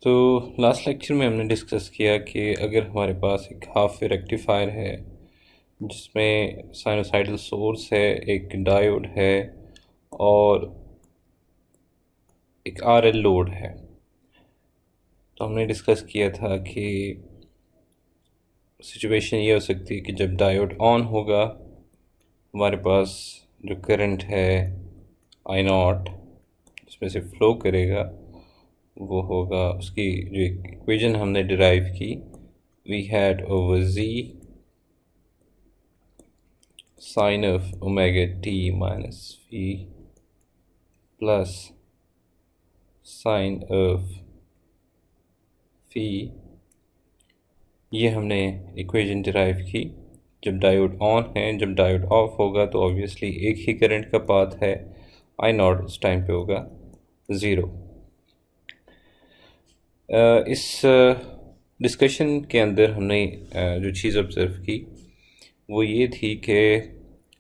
तो last lecture में हमने डिस्कस किया कि अगर हमारे पास एक हाफ वे रेक्टिफायर है जिसमें साइनोसाइडल सोर्स है, एक डायोड है और एक आरएल लोड है, तो हमने डिस्कस किया था कि सिचुएशन ये हो सकती है कि जब डायोड ऑन होगा हमारे पास जो करंट है आई नॉट इसमें से फ़्लो करेगा, वो होगा उसकी जो इक्वेशन हमने डिराइव की, we had over G sine of omega t minus v plus sine of phi. ये हमने इक्वेशन डिराइव की जब डायोड ऑन है। जब डायोड ऑफ होगा तो ऑब्वियसली एक ही करंट का पाथ है, आई नॉट उस टाइम पे होगा ज़ीरो। इस डिस्कशन के अंदर हमने जो चीज़ ऑब्ज़र्व की वो ये थी कि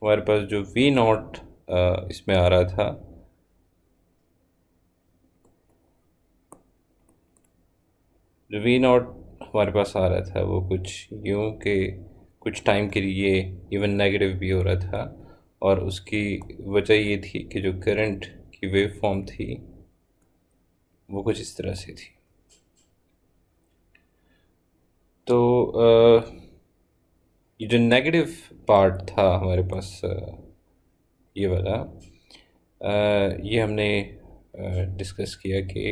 हमारे पास जो वी नॉट इसमें आ रहा था, जो वी नॉट हमारे पास आ रहा था वो कुछ यूँ के कुछ टाइम के लिए इवन नेगेटिव भी हो रहा था, और उसकी वजह ये थी कि जो करंट की वेव फॉर्म थी वो कुछ इस तरह से थी। तो ये जो नेगेटिव पार्ट था हमारे पास ये वाला, ये हमने डिस्कस किया कि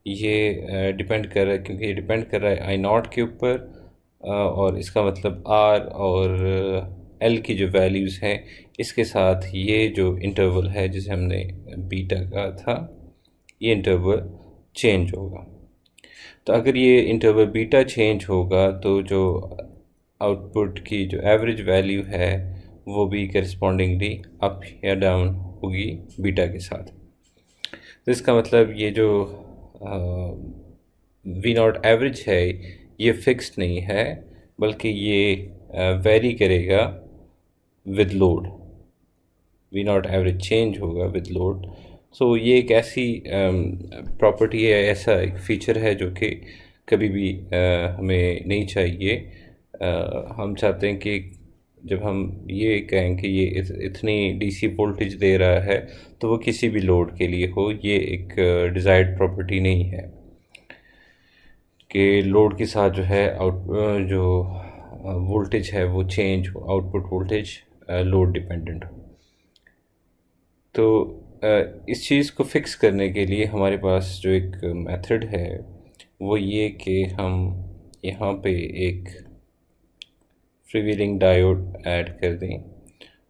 ये डिपेंड कर रहा है, क्योंकि ये डिपेंड कर रहा है आई नॉट के ऊपर, और इसका मतलब आर और एल की जो वैल्यूज़ हैं इसके साथ ये जो इंटरवल है जिसे हमने बीटा कहा था, ये इंटरवल चेंज होगा। तो अगर ये इंटरवल बीटा चेंज होगा तो जो आउटपुट की जो एवरेज वैल्यू है वो भी करस्पॉन्डिंगली अप या डाउन होगी बीटा के साथ। तो इसका मतलब ये जो वी नॉट एवरेज है ये फिक्स्ड नहीं है, बल्कि ये वेरी करेगा with load. V naught average change होगा विद लोड। सो ये एक ऐसी प्रॉपर्टी है, ऐसा एक फ़ीचर है जो कि कभी भी हमें नहीं चाहिए। हम चाहते हैं कि जब हम ये कहें कि ये इतनी डीसी वोल्टेज दे रहा है तो वो किसी भी लोड के लिए हो, ये एक डिज़ायर्ड प्रॉपर्टी नहीं है कि लोड के साथ जो है जो वोल्टेज है वो चेंज हो, आउटपुट वोल्टेज लोड डिपेंडेंट हो। तो इस चीज़ को फिक्स करने के लिए हमारे पास जो एक मेथड है वो ये कि हम यहाँ पे एक फ्रीव्हीलिंग डायोड ऐड कर दें,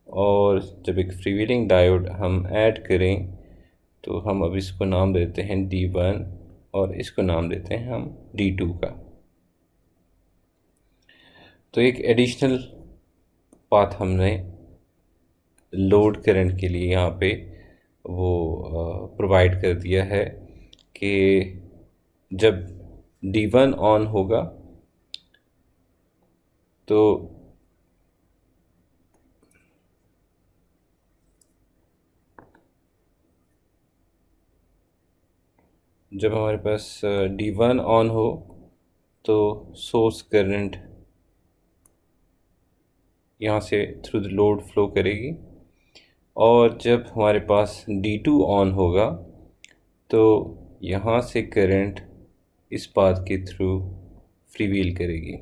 और जब एक फ्रीव्हीलिंग डायोड हम ऐड करें तो हम अब इसको नाम देते हैं D1 और इसको नाम देते हैं हम D2 का। तो एक एडिशनल पाथ हमने लोड करंट के लिए यहाँ पे वो प्रोवाइड कर दिया है कि जब D1 ऑन होगा तो जब हमारे पास D1 ऑन हो तो सोर्स करंट यहाँ से थ्रू द लोड फ्लो करेगी, और जब हमारे पास D2 ऑन होगा तो यहाँ से करंट इस पाथ के थ्रू फ्रीव्हील करेगी।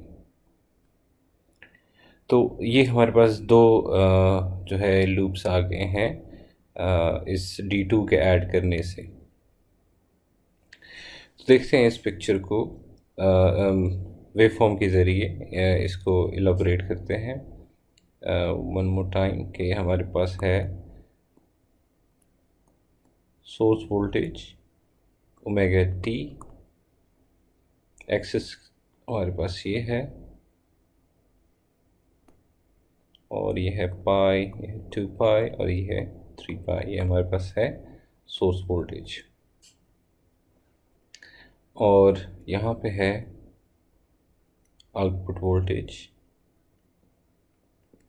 तो ये हमारे पास दो जो है लूप्स आ गए हैं इस D2 के ऐड करने से। तो देखते हैं इस पिक्चर को वेव फॉर्म के ज़रिए इसको इलाबोरेट करते हैं वन मोर टाइम कि हमारे पास है source voltage omega T, axis हमारे पास ये है, और ये है पाई, ये है 2 पाई और ये है 3 पाई। ये हमारे पास है सोर्स वोल्टेज, और यहाँ पे है output voltage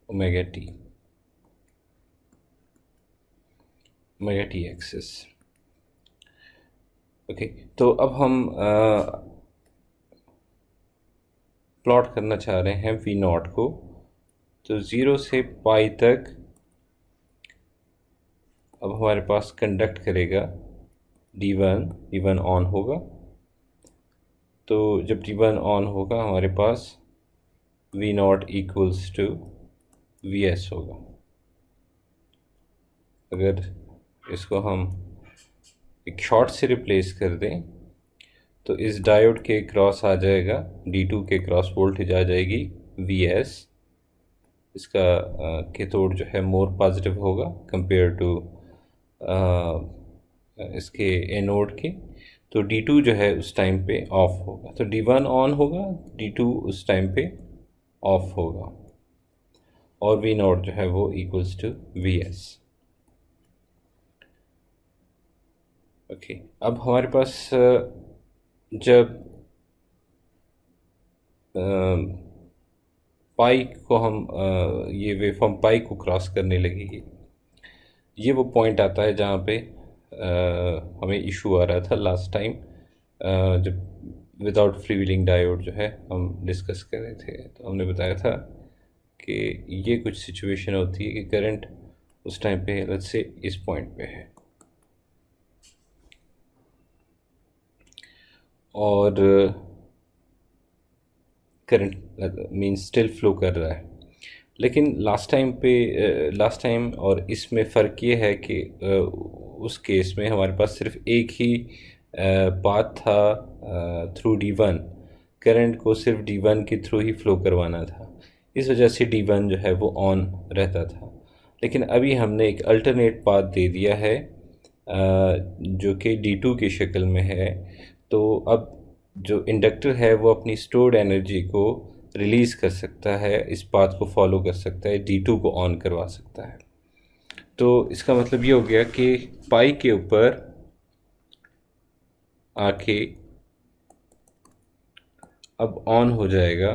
omega T axis. Okay, तो अब हम प्लॉट करना चाह रहे हैं वी नॉट को, तो 0 से पाई तक अब हमारे पास कंडक्ट करेगा D1 ऑन होगा। तो जब D1 ऑन होगा हमारे पास V naught equals to Vs होगा। अगर इसको हम एक शॉर्ट से रिप्लेस कर दें तो इस डायोड के क्रॉस आ जाएगा, D2 के क्रॉस वोल्टेज आ जाएगी Vs। इसका कैथोड जो है मोर पॉजिटिव होगा कंपेयर टू इसके एनोड के। तो D2 जो है उस टाइम पे ऑफ होगा, तो D1 ऑन होगा, D2 उस टाइम पे ऑफ होगा और वी नॉट जो है वो इक्वल्स टू Vs। ओके, अब हमारे पास जब पाई को हम ये वेवफॉर्म पाई को क्रॉस करने लगेगी, ये वो पॉइंट आता है जहाँ पे हमें इशू आ रहा था लास्ट टाइम जब विदाउट फ्रीव्हीलिंग डायोड जो है हम डिस्कस कर रहे थे। तो हमने बताया था कि ये कुछ सिचुएशन होती है कि करंट उस टाइम पे लेट्स से इस पॉइंट पे है और करंट मीन्स स्टिल फ्लो कर रहा है, लेकिन लास्ट टाइम और इसमें फ़र्क ये है कि उस केस में हमारे पास सिर्फ एक ही पाथ था थ्रू D1, करंट को सिर्फ D1 के थ्रू ही फ्लो करवाना था, इस वजह से D1 जो है वो ऑन रहता था। लेकिन अभी हमने एक अल्टरनेट पाथ दे दिया है जो कि D2 की शक्ल में है। तो अब जो इंडक्टर है वो अपनी स्टोर्ड एनर्जी को रिलीज़ कर सकता है, इस पाथ को फॉलो कर सकता है, D2 को ऑन करवा सकता है। तो इसका मतलब ये हो गया कि पाई के ऊपर आके अब ऑन हो जाएगा,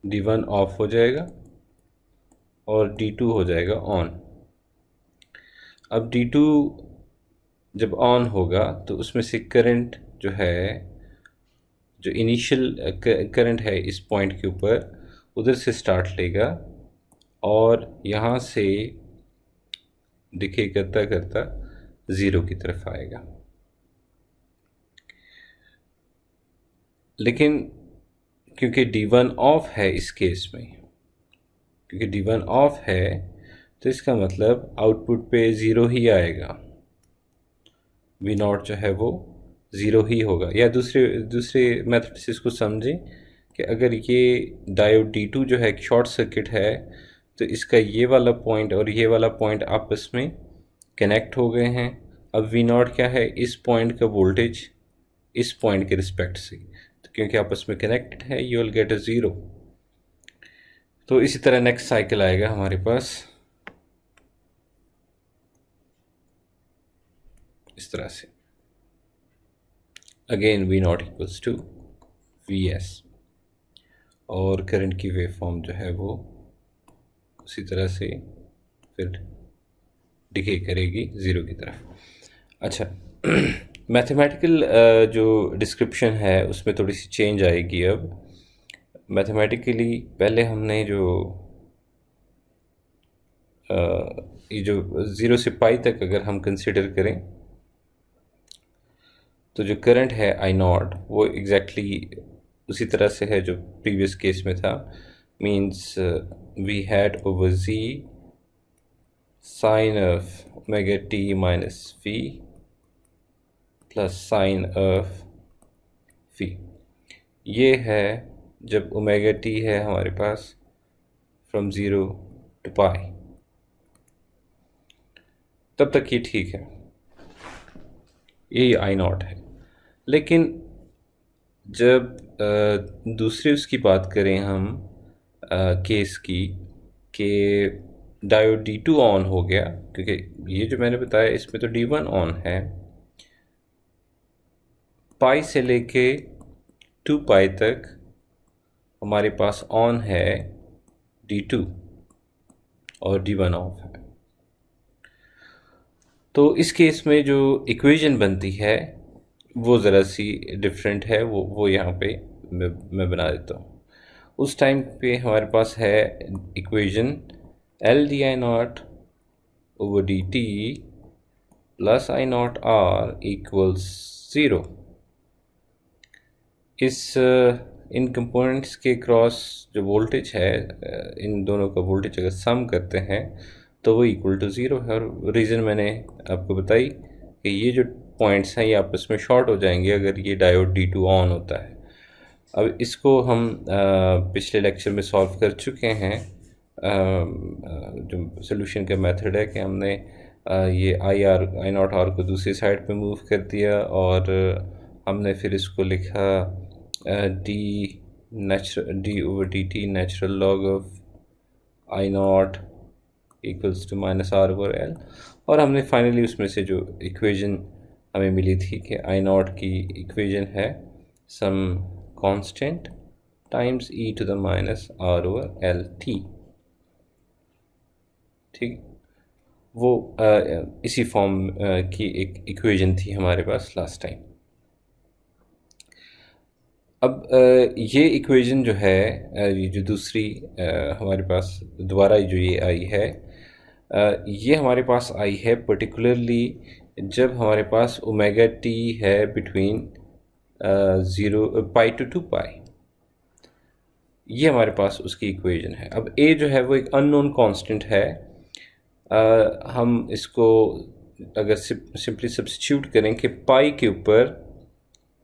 D1 ऑफ हो जाएगा और D2 हो जाएगा ऑन। अब D2 जब ऑन होगा तो उसमें से करंट जो है, जो इनिशियल करंट है इस पॉइंट के ऊपर उधर से स्टार्ट लेगा और यहाँ से डिके करता करता ज़ीरो की तरफ आएगा। लेकिन क्योंकि D1 ऑफ है इस केस में, क्योंकि D1 ऑफ है तो इसका मतलब आउटपुट पे ज़ीरो ही आएगा, वी नॉट जो है वो ज़ीरो ही होगा। या दूसरे मेथड से इसको समझें कि अगर ये डायोड D2 जो है एक शॉर्ट सर्किट है तो इसका ये वाला पॉइंट और ये वाला पॉइंट आपस में कनेक्ट हो गए हैं। अब वी नॉट क्या है, इस पॉइंट का वोल्टेज इस पॉइंट के रिस्पेक्ट से, तो क्योंकि आपस में कनेक्टेड है you will get a zero. तो इसी तरह नेक्स्ट साइकिल आएगा हमारे पास इस तरह से, again V naught equals to Vs और करंट की वेव फॉर्म जो है वो उसी तरह से फिर डिके करेगी ज़ीरो की तरफ। अच्छा, मैथमेटिकल जो डिस्क्रिप्शन है उसमें थोड़ी सी चेंज आएगी। अब मैथमेटिकली पहले हमने जो ये जो 0 से पाई तक अगर हम कंसिडर करें तो जो करंट है आई नॉट वो एग्जैक्टली उसी तरह से है जो प्रीवियस केस में था। Means V had over z sine of omega t minus v plus sine of v। ये है जब ओमेगा t है हमारे पास फ्रॉम 0 टू पाई, तब तक ये ठीक है, यही आई नॉट है। लेकिन जब दूसरे उसकी बात करें हम केस की कि डायोड D2 ऑन हो गया, क्योंकि ये जो मैंने बताया इसमें तो D1 ऑन है, पाई से लेके 2 पाई तक हमारे पास ऑन है D2 और D1 ऑफ है। तो इस केस में जो इक्वेशन बनती है वो ज़रा सी डिफरेंट है, वो यहाँ पे मैं बना देता हूँ। उस टाइम पे हमारे पास है equation L D I naught over D T plus I naught R equals 0। इस इन कंपोनेंट्स के क्रॉस जो वोल्टेज है, इन दोनों का वोल्टेज अगर सम करते हैं तो वो इक्वल टू 0 है। और रीज़न मैंने आपको बताई कि ये जो पॉइंट्स हैं ये आपस में शॉर्ट हो जाएंगे अगर ये डायोड D2 ऑन होता है। अब इसको हम पिछले लेक्चर में सॉल्व कर चुके हैं। जो सोल्यूशन का मेथड है कि हमने ये आई नॉट आर को दूसरी साइड पे मूव कर दिया और हमने फिर इसको लिखा D over D T natural log of I naught equals to minus R over L. और हमने फाइनली उसमें से जो इक्वेशन हमें मिली थी कि आई नॉट की इक्वेशन है some constant times E to the minus R over L T. ठीक, वो इसी फॉर्म की एक इक्वेशन थी हमारे पास लास्ट टाइम। अब ये इक्वेशन जो है ये जो दूसरी हमारे पास दोबारा जो ये आई है, ये हमारे पास आई है पर्टिकुलरली जब हमारे पास ओमेगा टी है बिटवीन 0 पाई टू 2 पाई। ये हमारे पास उसकी इक्वेशन है। अब ए जो है वो एक अननोन कांस्टेंट है। हम इसको अगर सिंपली सब्स्टिट्यूट करें कि पाई के ऊपर,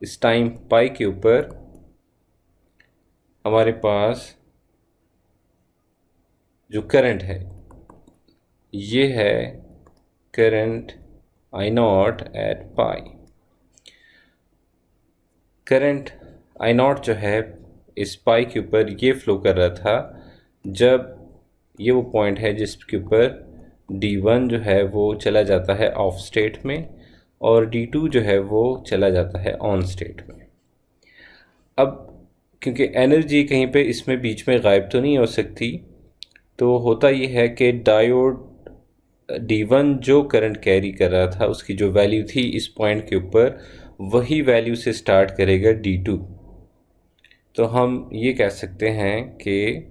इस टाइम पाई के ऊपर हमारे पास जो करंट है ये है current I naught at pi. Current I naught जो है इस पाई के ऊपर ये फ्लो कर रहा था जब ये वो पॉइंट है जिसके ऊपर D1 जो है वो चला जाता है ऑफ स्टेट में और D2 जो है वो चला जाता है ऑन स्टेट में। अब क्योंकि एनर्जी कहीं पे इसमें बीच में गायब तो नहीं हो सकती, तो होता ये है कि डायोड D1 जो करंट कैरी कर रहा था उसकी जो वैल्यू थी इस पॉइंट के ऊपर वही वैल्यू से स्टार्ट करेगा D2। तो हम ये कह सकते हैं कि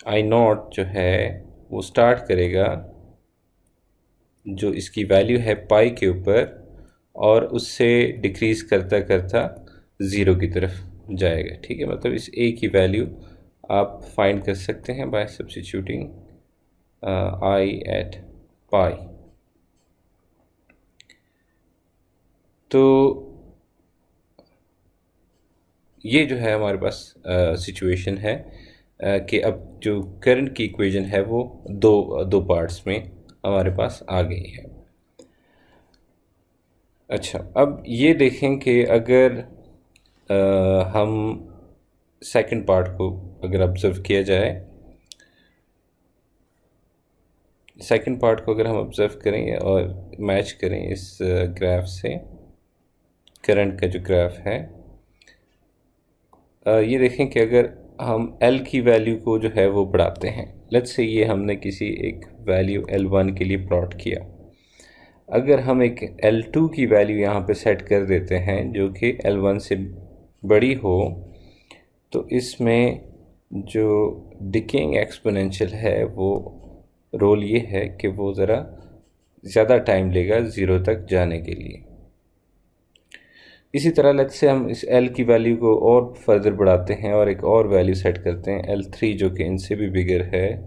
आई नॉट जो है वो स्टार्ट करेगा जो इसकी वैल्यू है पाई के ऊपर और उससे डिक्रीज़ करता करता 0 की तरफ जाएगा। ठीक है, मतलब इस ए की वैल्यू आप फाइंड कर सकते हैं by substituting I at pi. तो ये जो है हमारे पास सिचुएशन है कि अब जो करंट की इक्वेशन है वो दो पार्ट्स में हमारे पास आ गई है। अच्छा, अब ये देखें कि अगर हम सेकंड पार्ट को अगर ऑब्ज़र्व किया जाए, सेकंड पार्ट को अगर हम ऑब्ज़र्व करें और मैच करें इस ग्राफ से, करंट का जो ग्राफ है, ये देखें कि अगर हम L की वैल्यू को जो है वो बढ़ाते हैं, लेट्स से ये हमने किसी एक वैल्यू L1 के लिए प्लॉट किया। अगर हम एक L2 की वैल्यू यहाँ पे सेट कर देते हैं जो कि L1 से बड़ी हो, तो इसमें जो डिकेइंग एक्सपोनेंशियल है वो रोल ये है कि वो ज़रा ज़्यादा टाइम लेगा 0 तक जाने के लिए। इसी तरह लेट्स से हम इस L की वैल्यू को और फर्दर बढ़ाते हैं और एक और वैल्यू सेट करते हैं L3 जो कि इनसे भी बिगर है,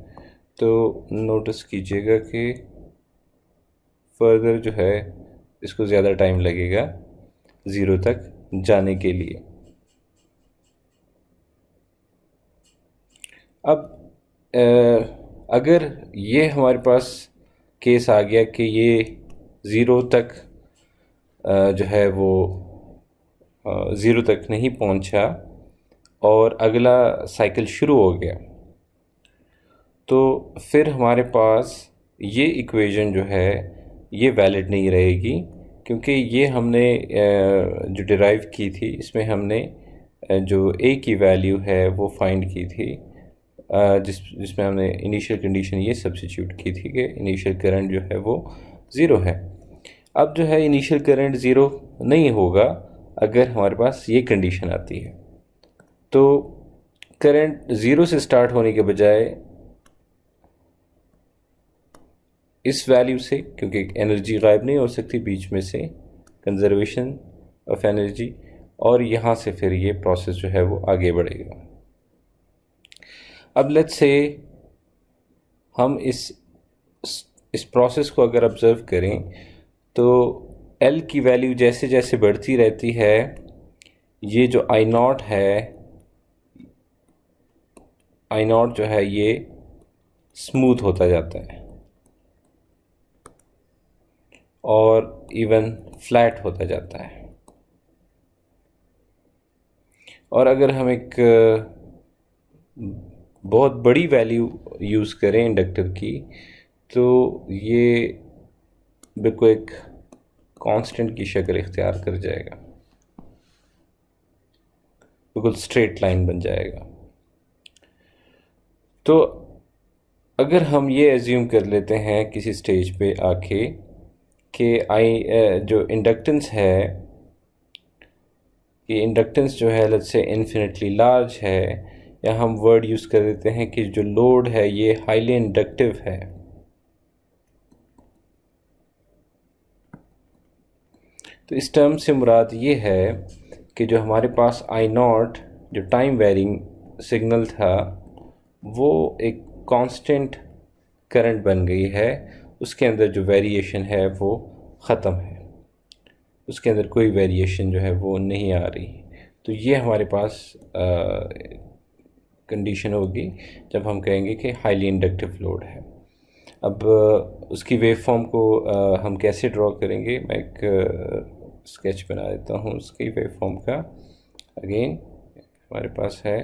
तो नोटिस कीजिएगा कि फर्दर जो है इसको ज़्यादा टाइम लगेगा 0 तक जाने के लिए। अब अगर ये हमारे पास केस आ गया कि ये 0 तक जो है वो 0 तक नहीं पहुंचा और अगला साइकिल शुरू हो गया, तो फिर हमारे पास ये इक्वेशन जो है ये वैलिड नहीं रहेगी, क्योंकि ये हमने जो डिराइव की थी इसमें हमने जो A की वैल्यू है वो फाइंड की थी, जिसमें हमने इनिशियल कंडीशन ये सब्स्टिट्यूट की थी कि इनिशियल करंट जो है वो 0 है। अब जो है इनिशियल करंट 0 नहीं होगा अगर हमारे पास ये कंडीशन आती है। तो करंट ज़ीरो से स्टार्ट होने के बजाय इस वैल्यू से, क्योंकि एनर्जी गायब नहीं हो सकती बीच में से, कंजर्वेशन ऑफ एनर्जी, और यहाँ से फिर ये प्रोसेस जो है वो आगे बढ़ेगा। अब लेट्स से हम इस प्रोसेस को अगर ऑब्ज़र्व करें तो L की वैल्यू जैसे जैसे बढ़ती रहती है, ये जो I नॉट है, I नॉट जो है ये स्मूथ होता जाता है और इवन फ्लैट होता जाता है। और अगर हम एक बहुत बड़ी वैल्यू यूज़ करें इंडक्टर की, तो ये बिल्कुल एक कांस्टेंट की शक्ल इख्तियार कर जाएगा, बिल्कुल स्ट्रेट लाइन बन जाएगा। तो अगर हम ये एज्यूम कर लेते हैं किसी स्टेज पे आके कि जो इंडक्टेंस है, कि इंडक्टेंस जो है लेट्स से इन्फिनिटली लार्ज है, या हम वर्ड यूज़ कर देते हैं कि जो लोड है ये हाईली इंडक्टिव है, तो इस टर्म से मुराद ये है कि जो हमारे पास आई नॉट जो टाइम वेरिंग सिग्नल था वो एक कांस्टेंट करंट बन गई है, उसके अंदर जो वेरिएशन है वो ख़त्म है, उसके अंदर कोई वेरिएशन जो है वो नहीं आ रही। तो ये हमारे पास कंडीशन होगी जब हम कहेंगे कि हाईली इंडक्टिव लोड है। अब उसकी वेव फॉर्म को हम कैसे ड्रॉ करेंगे, मैं एक स्केच बना देता हूँ उसकी वेव फॉर्म का। अगेन हमारे पास है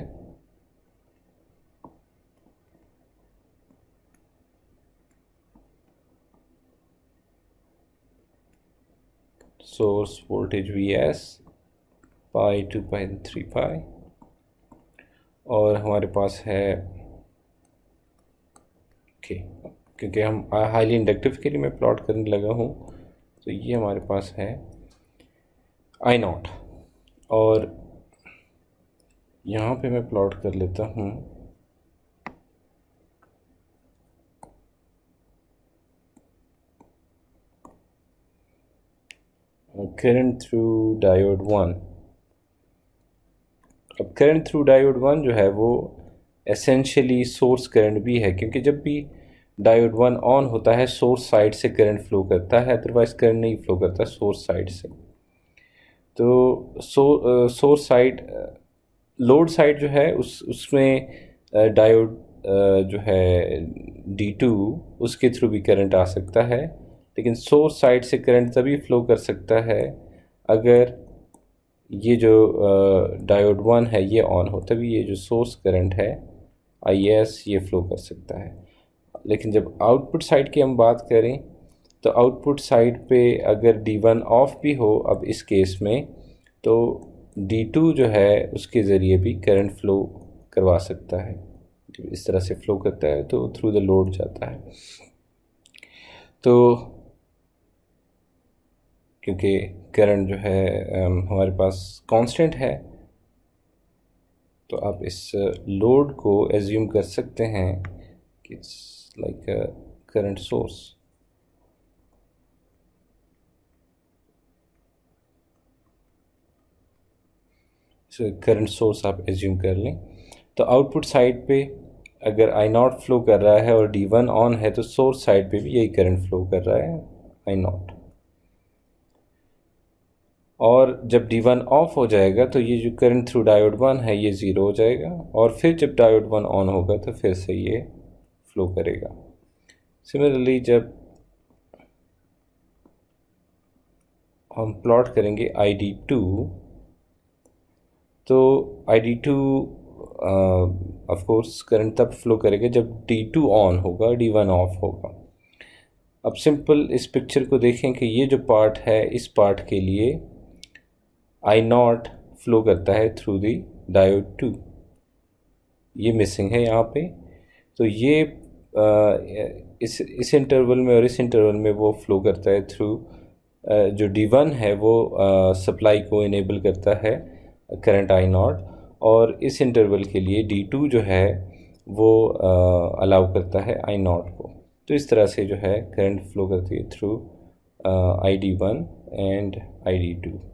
सोर्स वोल्टेज Vs पाई 2.3 पाई, और हमारे पास है क्योंकि हम हाईली इंडक्टिव के लिए मैं प्लॉट करने लगा हूँ, तो ये हमारे पास है आई नॉट, और यहाँ पे मैं प्लॉट कर लेता हूँ करंट थ्रू डायोड 1। अब करंट थ्रू डायोड 1 जो है वो एसेंशियली सोर्स करंट भी है, क्योंकि जब भी डायोड 1 ऑन होता है सोर्स साइड से करंट फ्लो करता है, अदरवाइज करंट नहीं फ्लो करता सोर्स साइड से। तो सोर्स साइड, लोड साइड जो है उसमें डायोड जो है D2 उसके थ्रू भी करंट आ सकता है, लेकिन सोर्स साइड से करंट तभी फ्लो कर सकता है अगर ये जो डायोड 1 है ये ऑन हो, तभी ये जो सोर्स करंट है IS ये फ्लो कर सकता है। लेकिन जब आउटपुट साइड की हम बात करें तो आउटपुट साइड पे अगर D1 ऑफ भी हो, अब इस केस में तो D2 जो है उसके ज़रिए भी करंट फ्लो करवा सकता है। जब इस तरह से फ्लो करता है तो थ्रू द लोड जाता है। तो क्योंकि करंट जो है हमारे पास कांस्टेंट है, तो आप इस लोड को एज्यूम कर सकते हैं कि it's like a current source. Current source आप एज्यूम कर लें। तो आउटपुट साइड पे अगर आई नॉट फ्लो कर रहा है और D1 ऑन है, तो सोर्स साइड पे भी यही करंट फ्लो कर रहा है आई नॉट, और जब D1 ऑफ हो जाएगा तो ये जो करंट थ्रू डायोड 1 है ये ज़ीरो हो जाएगा, और फिर जब डायोड 1 ऑन होगा तो फिर से ये फ्लो करेगा। सिमिलरली जब हम प्लॉट करेंगे ID2, तो ID2 ऑफ कोर्स करंट तब फ्लो करेगा जब D2 ऑन होगा, D1 ऑफ होगा। अब सिंपल इस पिक्चर को देखें कि ये जो पार्ट है, इस पार्ट के लिए आई नॉट फ्लो करता है थ्रू दी डायोड 2, ये मिसिंग है यहाँ पे। तो ये इस इंटरवल में और इस इंटरवल में वो फ्लो करता है थ्रू जो D1 है वो सप्लाई को इनेबल करता है करंट आई नॉट, और इस इंटरवल के लिए D2 जो है वो अलाउ करता है I0 को। तो इस तरह से जो है करंट फ्लो करती है थ्रू ID1 एंड ID2।